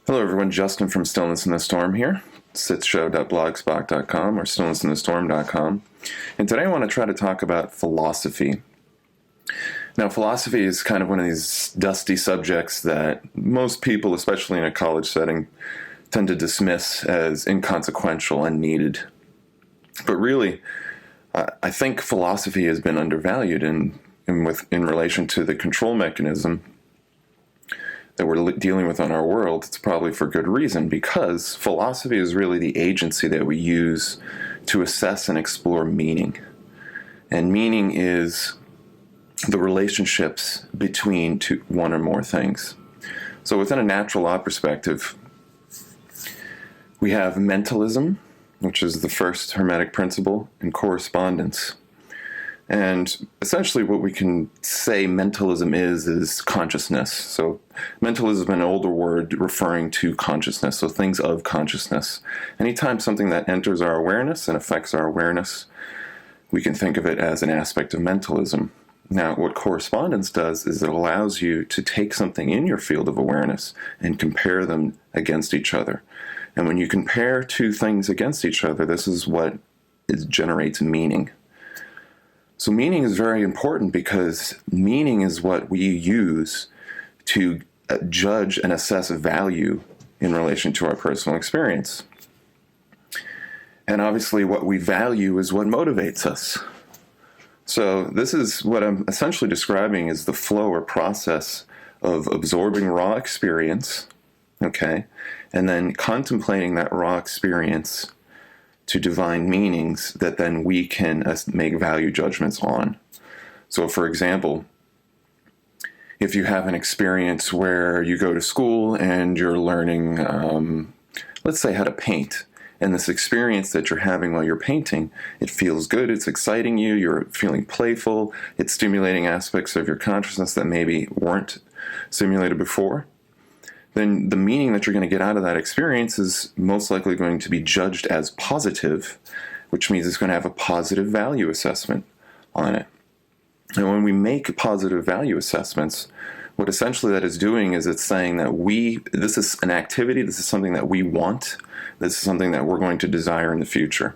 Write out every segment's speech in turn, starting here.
Hello everyone, Justin from Stillness in the Storm here, sitshow.blogspot.com or stillnessinthestorm.com. And today I want to try to talk about philosophy. Now, philosophy is kind of one of these dusty subjects that most people, especially in a college setting, tend to dismiss as inconsequential and unneeded. But really, I think philosophy has been undervalued in relation to the control mechanism that we're dealing with on our world. It's probably for good reason, because philosophy is really the agency that we use to assess and explore meaning. And meaning is the relationships between one or more things. So within a natural law perspective, we have mentalism, which is the first Hermetic principle, and correspondence. And essentially what we can say mentalism is consciousness. So mentalism is an older word referring to consciousness, so things of consciousness. Anytime something that enters our awareness and affects our awareness, we can think of it as an aspect of mentalism. Now, what correspondence does is it allows you to take something in your field of awareness and compare them against each other. And when you compare two things against each other, this is what generates meaning. So meaning is very important because meaning is what we use to judge and assess value in relation to our personal experience. And obviously what we value is what motivates us. So this is what I'm essentially describing as the flow or process of absorbing raw experience, okay, and then contemplating that raw experience to divine meanings that then we can make value judgments on. So for example, if you have an experience where you go to school and you're learning, let's say how to paint, and this experience that you're having while you're painting, it feels good, it's exciting you, you're feeling playful, it's stimulating aspects of your consciousness that maybe weren't stimulated before, then the meaning that you're going to get out of that experience is most likely going to be judged as positive, which means it's going to have a positive value assessment on it. And when we make positive value assessments, what essentially that is doing is it's saying that this is an activity, this is something that we want, this is something that we're going to desire in the future.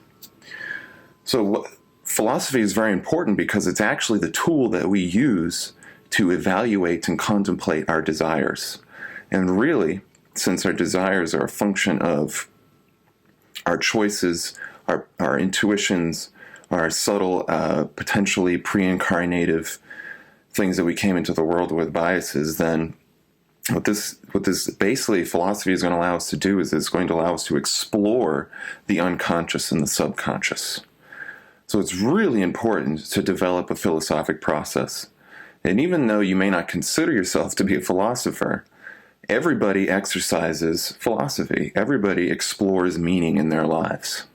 So philosophy is very important because it's actually the tool that we use to evaluate and contemplate our desires. And really, since our desires are a function of our choices, our intuitions, our subtle, potentially pre-incarnative things that we came into the world with biases, then what this basically philosophy is going to allow us to do is it's going to allow us to explore the unconscious and the subconscious. So it's really important to develop a philosophic process. And even though you may not consider yourself to be a philosopher, everybody exercises philosophy. Everybody explores meaning in their lives.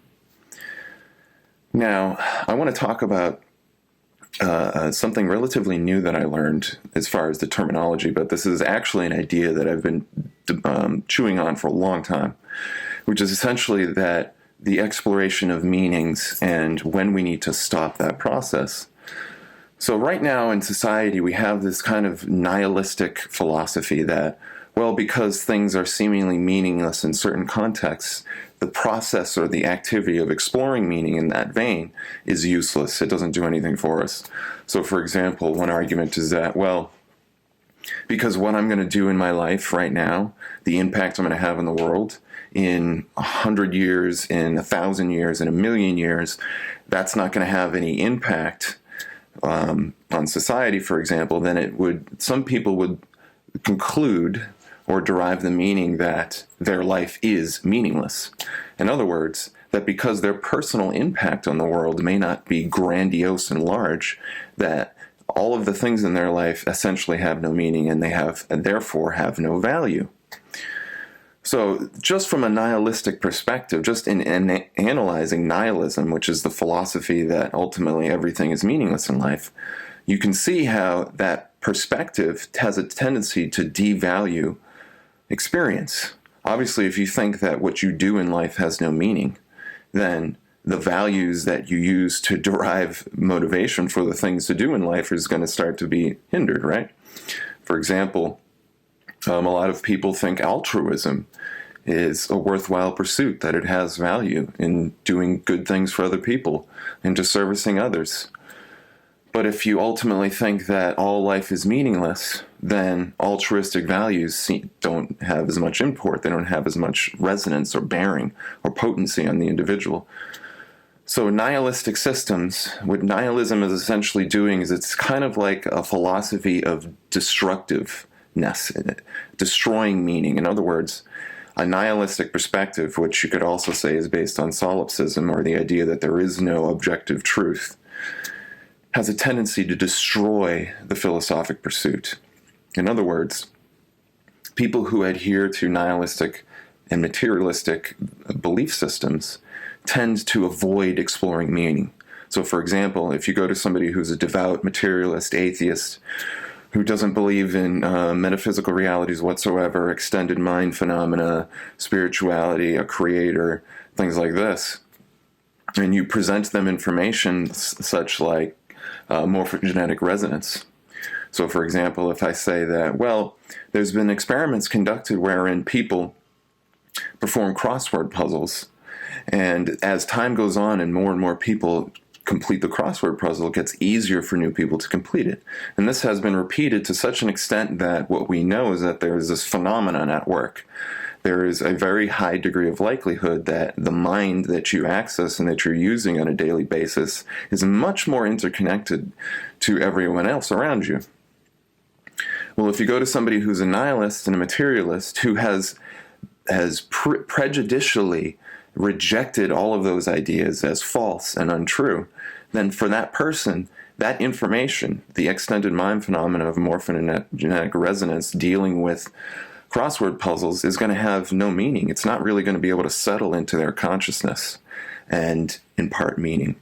Now, I want to talk about something relatively new that I learned as far as the terminology, but this is actually an idea that I've been chewing on for a long time, which is essentially that the exploration of meanings and when we need to stop that process. So right now in society, we have this kind of nihilistic philosophy that, well, because things are seemingly meaningless in certain contexts, the process or the activity of exploring meaning in that vein is useless. It doesn't do anything for us. So, for example, one argument is that, well, because what I'm going to do in my life right now, the impact I'm going to have in the world in 100 years, in 1,000 years, in 1,000,000 years, that's not going to have any impact on society, for example, then some people would conclude or derive the meaning that their life is meaningless. In other words, that because their personal impact on the world may not be grandiose and large, that all of the things in their life essentially have no meaning and therefore have no value. So just from a nihilistic perspective, just in analyzing nihilism, which is the philosophy that ultimately everything is meaningless in life, you can see how that perspective has a tendency to devalue experience. Obviously, if you think that what you do in life has no meaning, then the values that you use to derive motivation for the things to do in life is going to start to be hindered, right? For example, A lot of people think altruism is a worthwhile pursuit, that it has value in doing good things for other people and just servicing others. But if you ultimately think that all life is meaningless, then altruistic values don't have as much import. They don't have as much resonance or bearing or potency on the individual. So nihilistic systems, what nihilism is essentially doing is it's kind of like a philosophy of destructiveness, destroying meaning. In other words, a nihilistic perspective, which you could also say is based on solipsism, or the idea that there is no objective truth, has a tendency to destroy the philosophic pursuit. In other words, people who adhere to nihilistic and materialistic belief systems tend to avoid exploring meaning. So, for example, if you go to somebody who's a devout materialist, atheist, who doesn't believe in metaphysical realities whatsoever, extended mind phenomena, spirituality, a creator, things like this, and you present them information such like morphogenetic resonance. So, for example, if I say that, well, there's been experiments conducted wherein people perform crossword puzzles, and as time goes on and more people complete the crossword puzzle, it gets easier for new people to complete it. And this has been repeated to such an extent that what we know is that there is this phenomenon at work. There is a very high degree of likelihood that the mind that you access and that you're using on a daily basis is much more interconnected to everyone else around you. Well, if you go to somebody who's a nihilist and a materialist who has prejudicially rejected all of those ideas as false and untrue, then for that person, that information, the extended mind phenomena of morphogenetic resonance dealing with crossword puzzles, is going to have no meaning. It's not really going to be able to settle into their consciousness and impart meaning.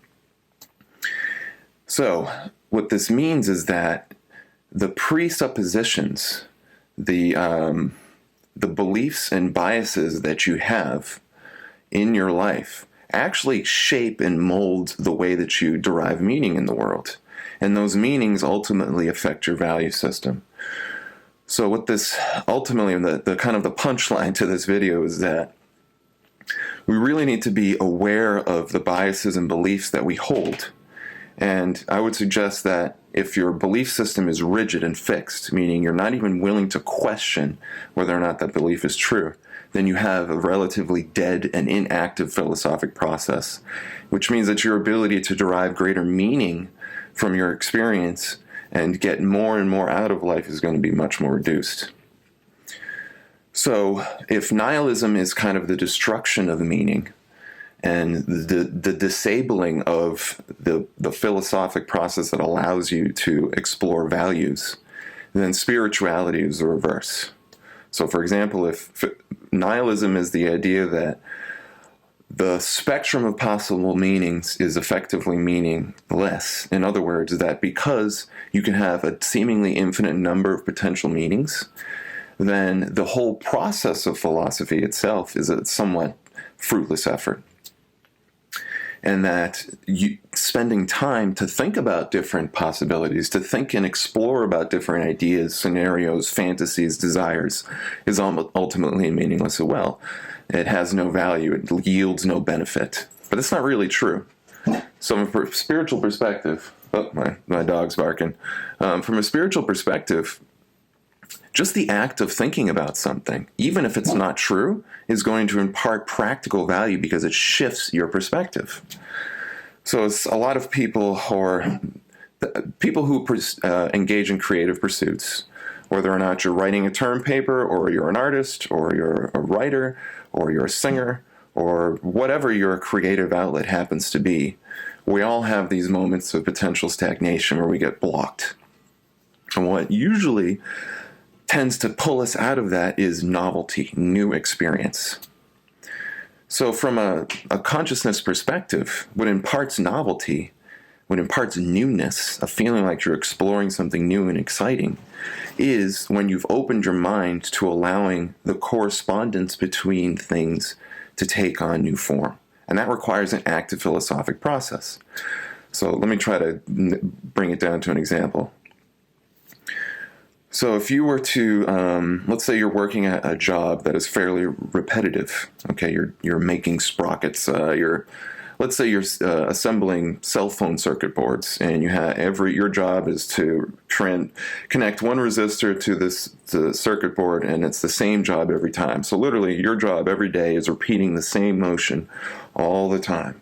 So what this means is that the presuppositions, the beliefs and biases that you have in your life actually shape and mold the way that you derive meaning in the world. And those meanings ultimately affect your value system. So what this ultimately, the kind of the punchline to this video is that we really need to be aware of the biases and beliefs that we hold. And I would suggest that if your belief system is rigid and fixed, meaning you're not even willing to question whether or not that belief is true, then you have a relatively dead and inactive philosophic process, which means that your ability to derive greater meaning from your experience and get more and more out of life is going to be much more reduced. So if nihilism is kind of the destruction of meaning and the disabling of the philosophic process that allows you to explore values, then spirituality is the reverse. So, for example, if nihilism is the idea that the spectrum of possible meanings is effectively meaningless, in other words, that because you can have a seemingly infinite number of potential meanings, then the whole process of philosophy itself is a somewhat fruitless effort. And that spending time to think about different possibilities, to think and explore about different ideas, scenarios, fantasies, desires, is ultimately meaningless as well. It has no value. It yields no benefit. But it's not really true. So from a spiritual perspective, my dog's barking. From a spiritual perspective, just the act of thinking about something, even if it's not true, is going to impart practical value because it shifts your perspective. So it's a lot of people who engage in creative pursuits, whether or not you're writing a term paper, or you're an artist, or you're a writer, or you're a singer, or whatever your creative outlet happens to be, we all have these moments of potential stagnation where we get blocked. And what usually tends to pull us out of that is novelty, new experience. So from a consciousness perspective, what imparts novelty, what imparts newness, a feeling like you're exploring something new and exciting, is when you've opened your mind to allowing the correspondence between things to take on new form. And that requires an active philosophic process. So let me try to bring it down to an example. So if you were to, let's say you're working at a job that is fairly repetitive, okay, you're making sprockets, let's say you're assembling cell phone circuit boards, and your job is to connect one resistor to the circuit board, and it's the same job every time. So literally, your job every day is repeating the same motion all the time.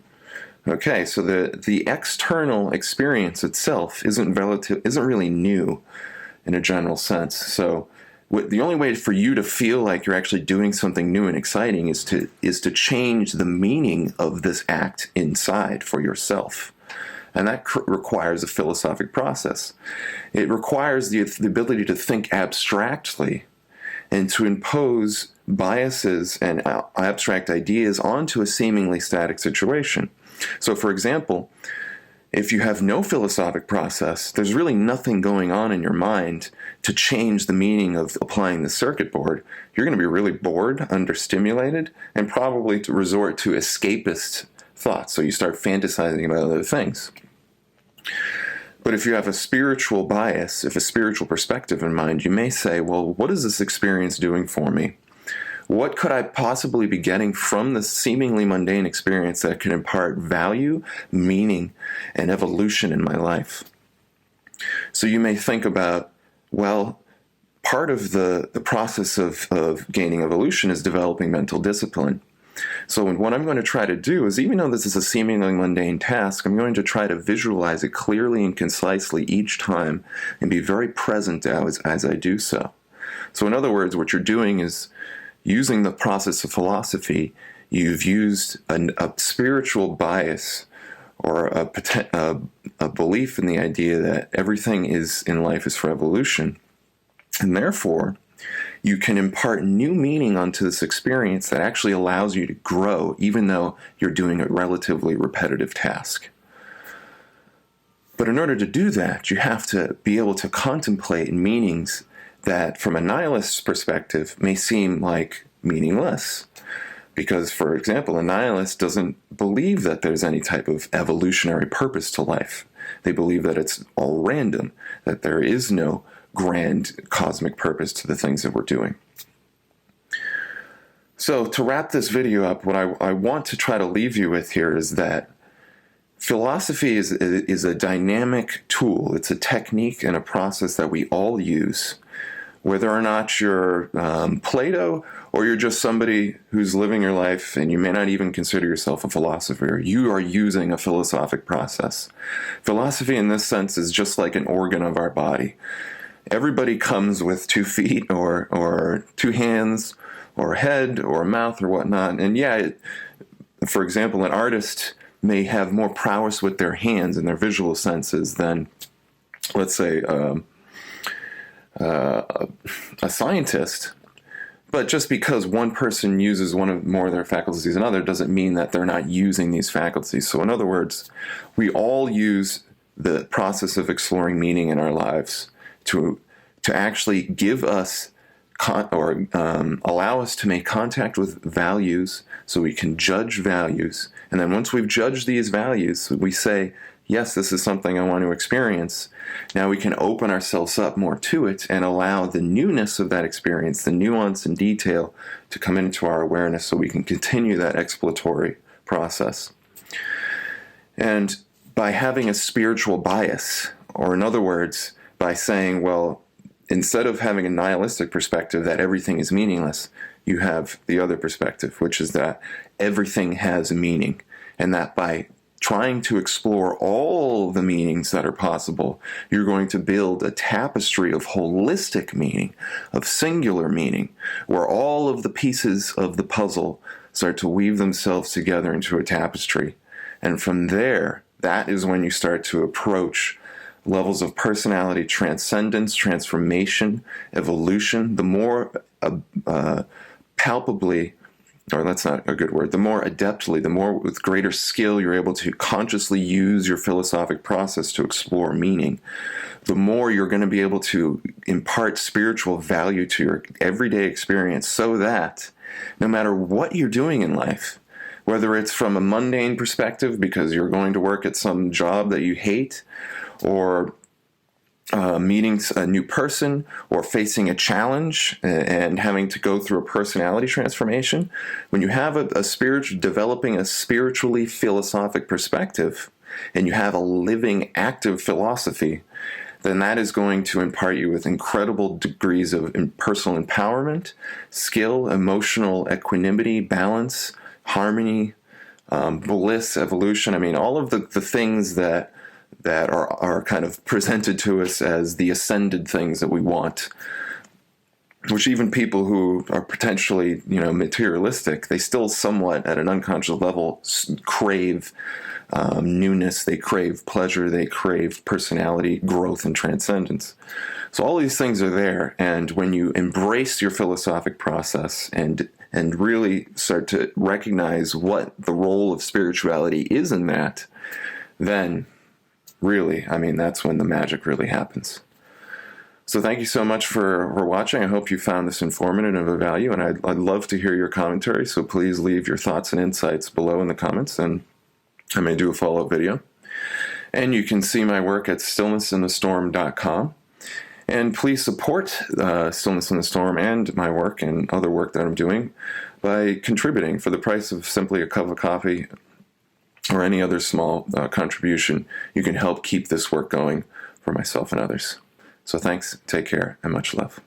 Okay, so the external experience itself isn't really new in a general sense. So the only way for you to feel like you're actually doing something new and exciting is to change the meaning of this act inside for yourself. And that requires a philosophic process. It requires the ability to think abstractly and to impose biases and abstract ideas onto a seemingly static situation. So, for example, if you have no philosophic process, there's really nothing going on in your mind to change the meaning of applying the circuit board. You're going to be really bored, understimulated, and probably to resort to escapist thoughts. So you start fantasizing about other things. But if you have a spiritual bias, if a spiritual perspective in mind, you may say, well, what is this experience doing for me? What could I possibly be getting from this seemingly mundane experience that could impart value, meaning, and evolution in my life? So you may think about, well, part of the process of gaining evolution is developing mental discipline. So what I'm going to try to do is, even though this is a seemingly mundane task, I'm going to try to visualize it clearly and concisely each time and be very present as I do so. So in other words, what you're doing is, using the process of philosophy, you've used a spiritual bias or a belief in the idea that everything in life is for evolution. And therefore, you can impart new meaning onto this experience that actually allows you to grow, even though you're doing a relatively repetitive task. But in order to do that, you have to be able to contemplate meanings that, from a nihilist's perspective, may seem like meaningless. Because, for example, a nihilist doesn't believe that there's any type of evolutionary purpose to life. They believe that it's all random, that there is no grand cosmic purpose to the things that we're doing. So, to wrap this video up, what I want to try to leave you with here is that philosophy is a dynamic tool. It's a technique and a process that we all use. Whether or not you're Plato or you're just somebody who's living your life and you may not even consider yourself a philosopher, you are using a philosophic process. Philosophy in this sense is just like an organ of our body. Everybody comes with 2 feet or 2 hands or a head or a mouth or whatnot. And for example, an artist may have more prowess with their hands and their visual senses than, let's say, a scientist. But just because one person uses more of their faculties than another doesn't mean that they're not using these faculties. So in other words, we all use the process of exploring meaning in our lives to actually give us allow us to make contact with values so we can judge values. And then once we've judged these values, we say, yes, this is something I want to experience. Now we can open ourselves up more to it and allow the newness of that experience, the nuance and detail, to come into our awareness so we can continue that exploratory process. And by having a spiritual bias, or in other words, by saying, well, instead of having a nihilistic perspective that everything is meaningless, you have the other perspective, which is that everything has meaning, and that by trying to explore all the meanings that are possible, you're going to build a tapestry of holistic meaning, of singular meaning, where all of the pieces of the puzzle start to weave themselves together into a tapestry. And from there, that is when you start to approach levels of personality transcendence, transformation, evolution. The more palpably, or that's not a good word, the more adeptly, the more with greater skill you're able to consciously use your philosophic process to explore meaning, the more you're going to be able to impart spiritual value to your everyday experience, so that no matter what you're doing in life, whether it's from a mundane perspective because you're going to work at some job that you hate, or meeting a new person or facing a challenge and having to go through a personality transformation, when you have developing a spiritually philosophic perspective, and you have a living, active philosophy, then that is going to impart you with incredible degrees of personal empowerment, skill, emotional equanimity, balance, harmony, bliss, evolution. I mean, all of the things that are kind of presented to us as the ascended things that we want, which even people who are potentially, materialistic, they still somewhat at an unconscious level crave newness, they crave pleasure, they crave personality, growth, and transcendence. So all these things are there, and when you embrace your philosophic process and really start to recognize what the role of spirituality is in that, then really, that's when the magic really happens. So thank you so much for watching. I hope you found this informative and of value, and I'd love to hear your commentary, so please leave your thoughts and insights below in the comments, and I may do a follow-up video. And you can see my work at stillnessinthestorm.com. And please support Stillness in the Storm and my work and other work that I'm doing by contributing for the price of simply a cup of coffee or any other small contribution. You can help keep this work going for myself and others. So thanks, take care, and much love.